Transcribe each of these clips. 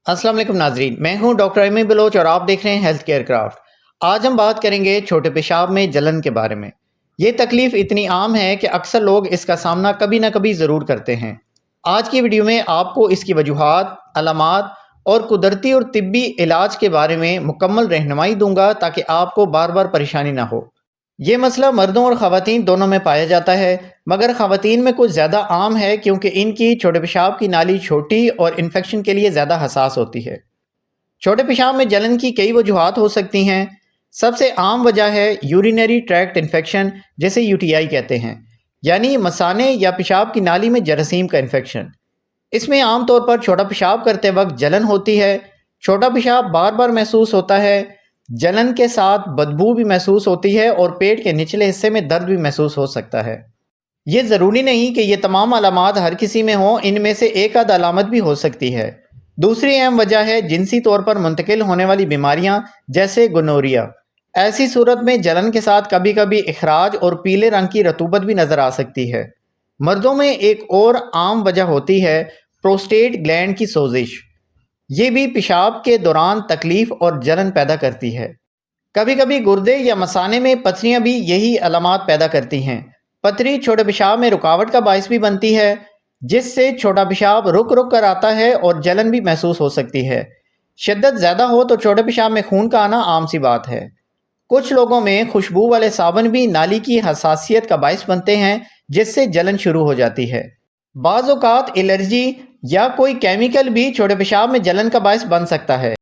السلام علیکم ناظرین، میں ہوں ڈاکٹر ایمی بلوچ اور آپ دیکھ رہے ہیں ہیلتھ کیئر کرافٹ۔ آج ہم بات کریں گے چھوٹے پیشاب میں جلن کے بارے میں۔ یہ تکلیف اتنی عام ہے کہ اکثر لوگ اس کا سامنا کبھی نہ کبھی ضرور کرتے ہیں۔ آج کی ویڈیو میں آپ کو اس کی وجوہات، علامات اور قدرتی اور طبی علاج کے بارے میں مکمل رہنمائی دوں گا تاکہ آپ کو بار بار پریشانی نہ ہو۔ یہ مسئلہ مردوں اور خواتین دونوں میں پایا جاتا ہے، مگر خواتین میں کچھ زیادہ عام ہے کیونکہ ان کی چھوٹے پیشاب کی نالی چھوٹی اور انفیکشن کے لیے زیادہ حساس ہوتی ہے۔ چھوٹے پیشاب میں جلن کی کئی وجوہات ہو سکتی ہیں۔ سب سے عام وجہ ہے یورینری ٹریکٹ انفیکشن، جسے UTI کہتے ہیں، یعنی مثانے یا پیشاب کی نالی میں جراثیم کا انفیکشن۔ اس میں عام طور پر چھوٹا پیشاب کرتے وقت جلن ہوتی ہے، چھوٹا پیشاب بار بار محسوس ہوتا ہے، جلن کے ساتھ بدبو بھی محسوس ہوتی ہے اور پیٹ کے نچلے حصے میں درد بھی محسوس ہو سکتا ہے۔ یہ ضروری نہیں کہ یہ تمام علامات ہر کسی میں ہوں، ان میں سے ایک آدھ علامت بھی ہو سکتی ہے۔ دوسری اہم وجہ ہے جنسی طور پر منتقل ہونے والی بیماریاں جیسے گونوریا۔ ایسی صورت میں جلن کے ساتھ کبھی کبھی اخراج اور پیلے رنگ کی رطوبت بھی نظر آ سکتی ہے۔ مردوں میں ایک اور عام وجہ ہوتی ہے پروسٹیٹ گلینڈ کی سوزش۔ یہ بھی پیشاب کے دوران تکلیف اور جلن پیدا کرتی ہے۔ کبھی کبھی گردے یا مثانے میں پتھریاں بھی یہی علامات پیدا کرتی ہیں۔ پتھری چھوٹے پیشاب میں رکاوٹ کا باعث بھی بنتی ہے، جس سے چھوٹا پیشاب رک رک کر آتا ہے اور جلن بھی محسوس ہو سکتی ہے۔ شدت زیادہ ہو تو چھوٹے پیشاب میں خون کا آنا عام سی بات ہے۔ کچھ لوگوں میں خوشبو والے صابن بھی نالی کی حساسیت کا باعث بنتے ہیں، جس سے جلن شروع ہو جاتی ہے۔ بعض اوقات الرجی یا کوئی کیمیکل بھی چھوٹے پیشاب میں جلن کا باعث بن سکتا ہے۔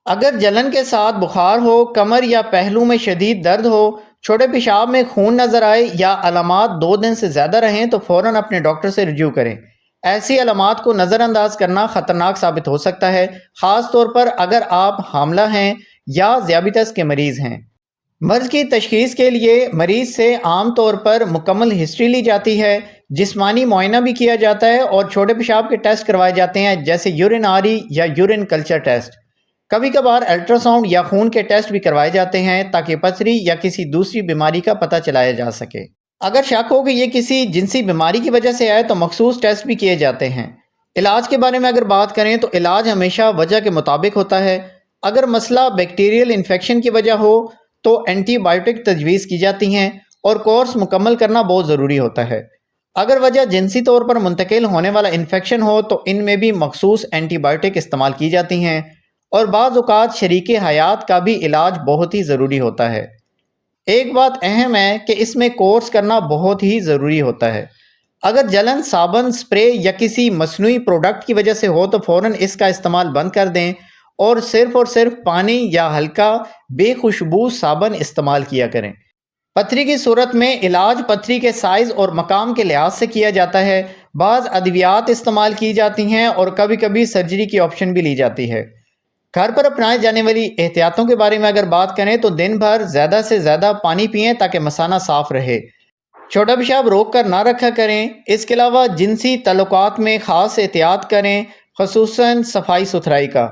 اگر جلن کے ساتھ بخار ہو، کمر یا پہلو میں شدید درد ہو، چھوٹے پیشاب میں خون نظر آئے یا علامات 2 دن سے زیادہ رہیں تو فوراً اپنے ڈاکٹر سے رجوع کریں۔ ایسی علامات کو نظر انداز کرنا خطرناک ثابت ہو سکتا ہے، خاص طور پر اگر آپ حاملہ ہیں یا ذیابیطس کے مریض ہیں۔ مرض کی تشخیص کے لیے مریض سے عام طور پر مکمل ہسٹری لی جاتی ہے، جسمانی معائنہ بھی کیا جاتا ہے اور چھوٹے پیشاب کے ٹیسٹ کروائے جاتے ہیں جیسے یورین آری یا یورین کلچر ٹیسٹ۔ کبھی کبھار الٹرا ساؤنڈ یا خون کے ٹیسٹ بھی کروائے جاتے ہیں تاکہ پتھری یا کسی دوسری بیماری کا پتہ چلایا جا سکے۔ اگر شک ہو کہ یہ کسی جنسی بیماری کی وجہ سے آئے تو مخصوص ٹیسٹ بھی کیے جاتے ہیں۔ علاج کے بارے میں اگر بات کریں تو علاج ہمیشہ وجہ کے مطابق ہوتا ہے۔ اگر مسئلہ بیکٹیریل انفیکشن کی وجہ ہو تو اینٹی بائیوٹک تجویز کی جاتی ہیں اور کورس مکمل کرنا بہت ضروری ہوتا ہے۔ اگر وجہ جنسی طور پر منتقل ہونے والا انفیکشن ہو تو ان میں بھی مخصوص اینٹی بائیوٹک استعمال کی جاتی ہیں، اور بعض اوقات شریک حیات کا بھی علاج بہت ہی ضروری ہوتا ہے۔ ایک بات اہم ہے کہ اس میں کورس کرنا بہت ہی ضروری ہوتا ہے۔ اگر جلن صابن، سپرے یا کسی مصنوعی پروڈکٹ کی وجہ سے ہو تو فوراً اس کا استعمال بند کر دیں اور صرف پانی یا ہلکا بے خوشبو صابن استعمال کیا کریں۔ پتھری کی صورت میں علاج پتھری کے سائز اور مقام کے لحاظ سے کیا جاتا ہے۔ بعض ادویات استعمال کی جاتی ہیں اور کبھی کبھی سرجری کی آپشن بھی لی جاتی ہے۔ گھر پر اپنائے جانے والی احتیاطوں کے بارے میں اگر بات کریں تو دن بھر زیادہ سے زیادہ پانی پئیں تاکہ مثانہ صاف رہے۔ چھوٹا پیشاب روک کر نہ رکھا کریں۔ اس کے علاوہ جنسی تعلقات میں خاص احتیاط کریں، خصوصاً صفائی ستھرائی کا۔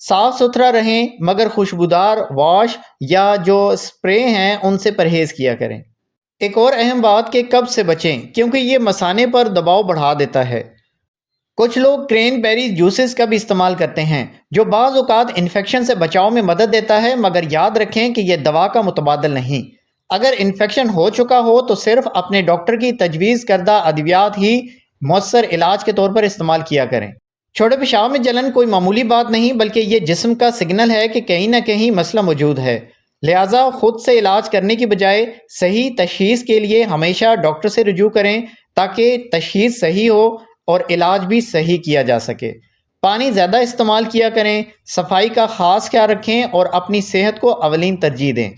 صاف ستھرا رہیں مگر خوشبودار واش یا جو سپرے ہیں ان سے پرہیز کیا کریں۔ ایک اور اہم بات کہ کب سے بچیں، کیونکہ یہ مثانے پر دباؤ بڑھا دیتا ہے۔ کچھ لوگ کرین بیری جوسز کا بھی استعمال کرتے ہیں جو بعض اوقات انفیکشن سے بچاؤ میں مدد دیتا ہے، مگر یاد رکھیں کہ یہ دوا کا متبادل نہیں۔ اگر انفیکشن ہو چکا ہو تو صرف اپنے ڈاکٹر کی تجویز کردہ ادویات ہی مؤثر علاج کے طور پر استعمال کیا کریں۔ چھوٹے پیشاب میں جلن کوئی معمولی بات نہیں بلکہ یہ جسم کا سگنل ہے کہ کہیں نہ کہیں مسئلہ موجود ہے، لہٰذا خود سے علاج کرنے کی بجائے صحیح تشخیص کے لیے ہمیشہ ڈاکٹر سے رجوع کریں تاکہ تشخیص صحیح ہو اور علاج بھی صحیح کیا جا سکے۔ پانی زیادہ استعمال کیا کریں، صفائی کا خاص خیال رکھیں اور اپنی صحت کو اولین ترجیح دیں۔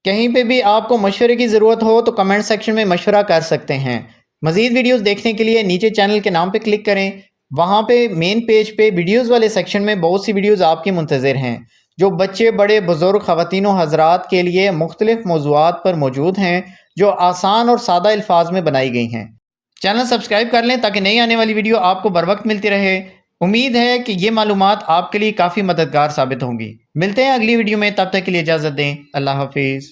کہیں پہ بھی آپ کو مشورے کی ضرورت ہو تو کمنٹ سیکشن میں مشورہ کر سکتے ہیں۔ مزید ویڈیوز دیکھنے کے لیے نیچے چینل کے نام پہ کلک کریں، وہاں پہ مین پیج پہ ویڈیوز والے سیکشن میں بہت سی ویڈیوز آپ کی منتظر ہیں جو بچے، بڑے، بزرگ، خواتین و حضرات کے لیے مختلف موضوعات پر موجود ہیں جو آسان اور سادہ الفاظ میں بنائی گئی ہیں۔ چینل سبسکرائب کر لیں تاکہ نئی آنے والی ویڈیو آپ کو بر وقت ملتی رہے۔ امید ہے کہ یہ معلومات آپ کے لیے کافی مددگار ثابت ہوں گی۔ ملتے ہیں اگلی ویڈیو میں، تب تک کے لیے اجازت دیں۔ اللہ حافظ۔